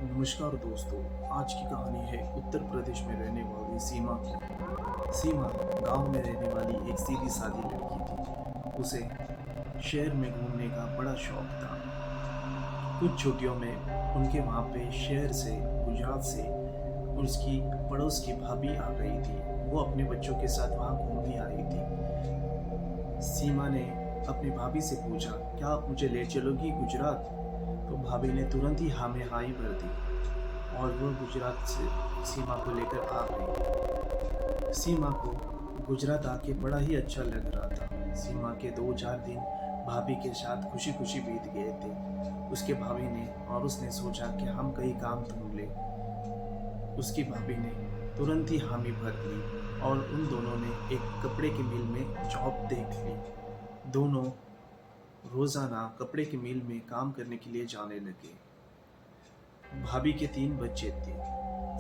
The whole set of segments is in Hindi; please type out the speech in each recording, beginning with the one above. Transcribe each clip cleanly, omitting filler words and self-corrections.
नमस्कार दोस्तों। आज की कहानी है उत्तर प्रदेश में रहने वाली सीमा की। सीमा गांव में रहने वाली एक सीधी सादी लड़की थी। उसे शहर में घूमने का बड़ा शौक था। कुछ छुट्टियों में उनके वहाँ पे शहर से, गुजरात से उसकी पड़ोस की भाभी आ गई थी। वो अपने बच्चों के साथ वहाँ घूमने आई थी। सीमा ने अपनी भाभी से पूछा, क्या आप मुझे ले चलोगी गुजरात? तो भाभी ने तुरंत ही हाँ में हाँ ही भर दी और वह गुजरात से सीमा को लेकर आ गई। सीमा को गुजरात आके बड़ा ही अच्छा लग रहा था। सीमा के 2-4 दिन भाभी के साथ खुशी खुशी बीत गए थे। उसके भाभी ने और उसने सोचा कि हम कहीं काम ढूंढ ले। उसकी भाभी ने तुरंत ही हामी भर ली और उन दोनों ने एक कपड़े की मिल में जॉब देख ली। दोनों रोजाना कपड़े की मिल में काम करने के लिए जाने लगे। भाभी के 3 बच्चे थे।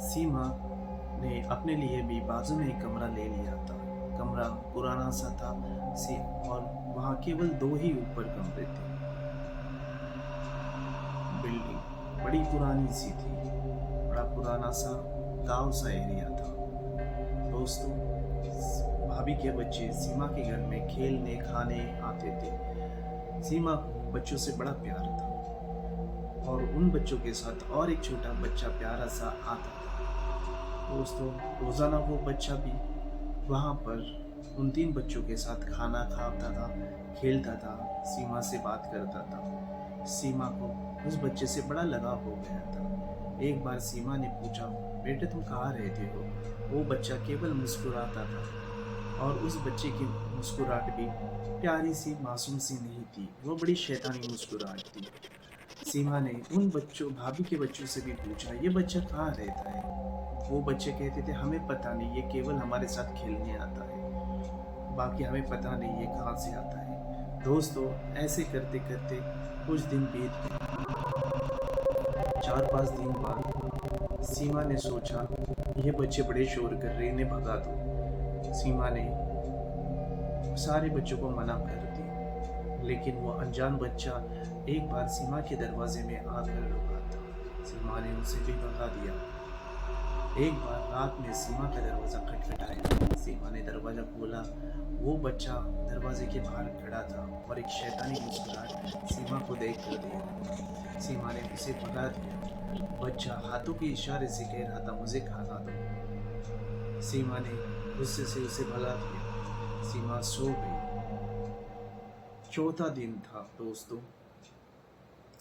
सीमा ने अपने लिए भी बाजू में एक कमरा ले लिया था। कमरा पुराना सा था और वहाँ केवल 2 ही ऊपर कमरे थे। बिल्डिंग बड़ी पुरानी सी थी। बड़ा पुराना सा गांव सा एरिया था। दोस्तों, भाभी के बच्चे सीमा के घर में खेलने खाने आते थे। सीमा को बच्चों से बड़ा प्यार था और उन बच्चों के साथ और एक छोटा बच्चा प्यारा सा आता था। दोस्तों, रोजाना वो बच्चा भी वहाँ पर उन 3 बच्चों के साथ खाना खाता था, खेलता था, सीमा से बात करता था। सीमा को उस बच्चे से बड़ा लगाव हो गया था। एक बार सीमा ने पूछा, बेटे तुम कहाँ रहते हो? वो बच्चा केवल मुस्कुराता था और उस बच्चे की मुस्कुराहट भी प्यारी सी मासूम सी नहीं थी, वो बड़ी शैतानी मुस्कुराहट थी। सीमा ने उन बच्चों भाभी के बच्चों से भी पूछा, ये बच्चा कहाँ रहता है? वो बच्चे कहते थे, हमें पता नहीं, ये केवल हमारे साथ खेलने आता है, बाकी हमें पता नहीं ये कहाँ से आता है। दोस्तों, ऐसे करते करते कुछ दिन बीत गए। 4-5 दिन बाद सीमा ने सोचा, ये बच्चे बड़े शोर कर रहे, इन्हें भगा दो। सीमा ने सारे बच्चों को मना कर दी, लेकिन वो अनजान बच्चा एक बार सीमा के दरवाजे में आकर रुका था। सीमा ने उसे भी भगा दिया। एक बार रात में सीमा का दरवाजा खटखटाया। सीमा ने दरवाजा खोला। वो बच्चा दरवाजे के बाहर खड़ा था और एक शैतानी मुस्कुराहट सीमा को देख कर दिया। सीमा ने उसे भगा दिया। बच्चा हाथों के इशारे से कह रहा था, मुझे खाना दो। सीमा ने गुस्से से उसे भगा दिया। सीमा सो गई। चौथा दिन था दोस्तों।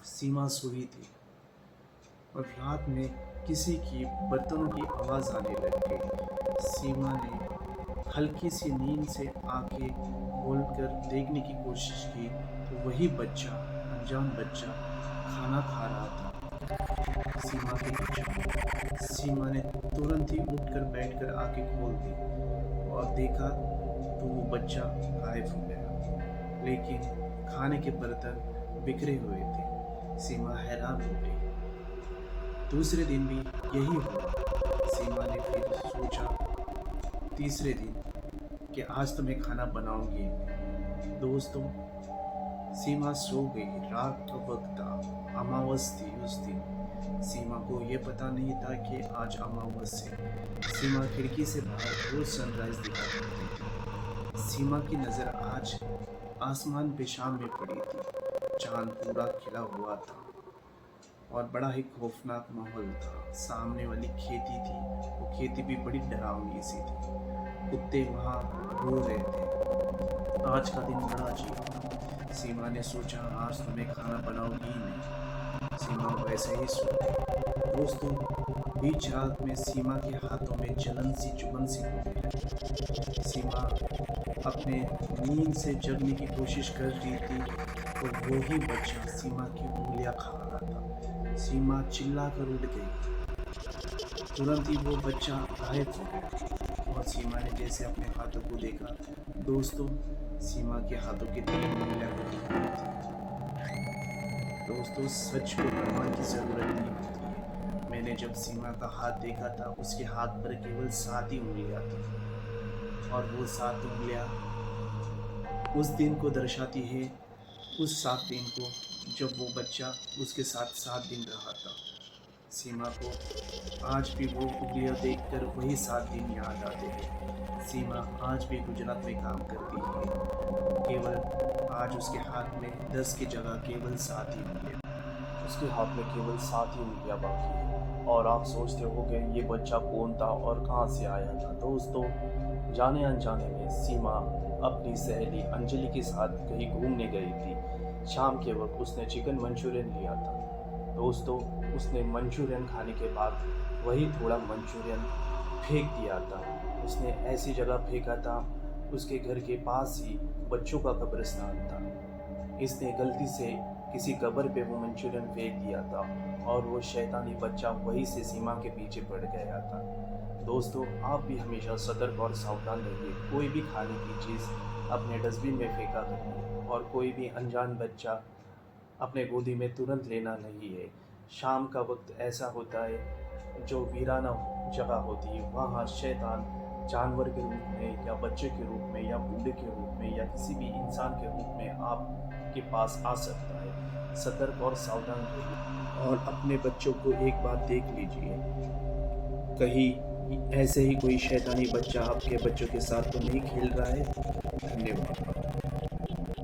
सीमा सोई थी और रात में किसी की बर्तनों की आवाज आने लग गई। सीमा ने हल्की सी नींद से आंखें खोलकर देखने की कोशिश की तो वही बच्चा, अनजान बच्चा, खाना खा रहा था सीमा के पीछे। सीमा ने तुरंत ही उठकर बैठकर आंखें खोल दी और देखा तो वो बच्चा गायब हो गया, लेकिन खाने के बर्तन बिखरे हुए थे। सीमा हैरान हो गई। दूसरे दिन भी यही हुआ। सीमा ने फिर सोचा तीसरे दिन कि आज तो मैं खाना बनाऊंगी। दोस्तों, सीमा सो गई। रात का वक्त था, अमावस थी उस दिन। सीमा को ये पता नहीं था कि आज अमावस है। सीमा खिड़की से बाहर रोज सनराइज देखा करती थी। सीमा की नज़र आज आसमान पे शाम में पड़ी थी। चांद पूरा खिला हुआ था और बड़ा ही खौफनाक माहौल था। सामने वाली खेती थी, वो खेती भी बड़ी डरावनी सी थी। कुत्ते वहाँ रो रहे थे। आज का दिन बड़ा अजीब था। सीमा ने सोचा, आज तो मैं खाना बनाऊंगी ही नहीं। सीमा वैसे ही सो गई। दोस्तों, बीच रात में सीमा के हाथों में जलन सी चुभन सी होने लगी। सीमा अपने नींद से जगने की कोशिश कर रही थी और वो ही बच्चा सीमा की उंगलियां खा रहा था। सीमा चिल्ला कर उठ गई। तुरंत ही वो बच्चा गायब हो गया और सीमा ने जैसे अपने हाथों को देखा, दोस्तों, सीमा के हाथों की 3 उंगलियां कटी हुई थी। दोस्तों, सच को प्रमाण की जरूरत नहीं होती है। मैंने जब सीमा का हाथ देखा था, उसके हाथ पर केवल 7 ही उंगलियां थी और वो 7 उंगलियां उस दिन को दर्शाती है, उस 7 दिन को जब वो बच्चा उसके साथ 7 दिन रहा था। सीमा को आज भी वो वीडियो देखकर वही 7 दिन याद आते हैं। सीमा आज भी गुजरात में काम करती है। केवल आज उसके हाथ में 10 की जगह केवल 7 ही उंगलियां। उसके हाथ में केवल 7 ही उंगलियां बाकी है। और आप सोचते होंगे ये बच्चा कौन था और कहाँ से आया था। दोस्तों, जाने अनजाने में सीमा अपनी सहेली अंजलि के साथ कहीं घूमने गई थी। शाम के वक्त उसने चिकन मंचूरियन लिया था। दोस्तों, उसने मंचूरियन खाने के बाद वही थोड़ा मंचूरियन फेंक दिया था। उसने ऐसी जगह फेंका था, उसके घर के पास ही बच्चों का कब्रिस्तान था। इसने गलती से किसी कब्र पे वो मंचूरियन फेंक दिया था और वो शैतानी बच्चा वहीं से सीमा के पीछे पड़ गया था। दोस्तों, आप भी हमेशा सतर्क और सावधान रहिए। कोई भी खाने की चीज़ अपने डस्टबिन में फेंका करिए और कोई भी अनजान बच्चा अपने गोदी में तुरंत लेना नहीं है। शाम का वक्त ऐसा होता है जो वीराना जगह होती है, वहाँ शैतान जानवर के रूप में या बच्चे के रूप में या बूढ़े के रूप में या किसी भी इंसान के रूप में आपके पास आ सकता है। सतर्क और सावधान रहिए। और अपने बच्चों को एक बात देख लीजिए, कहीं ऐसे ही कोई शैतानी बच्चा आपके बच्चों के साथ तो नहीं खेल रहा है। धन्यवाद।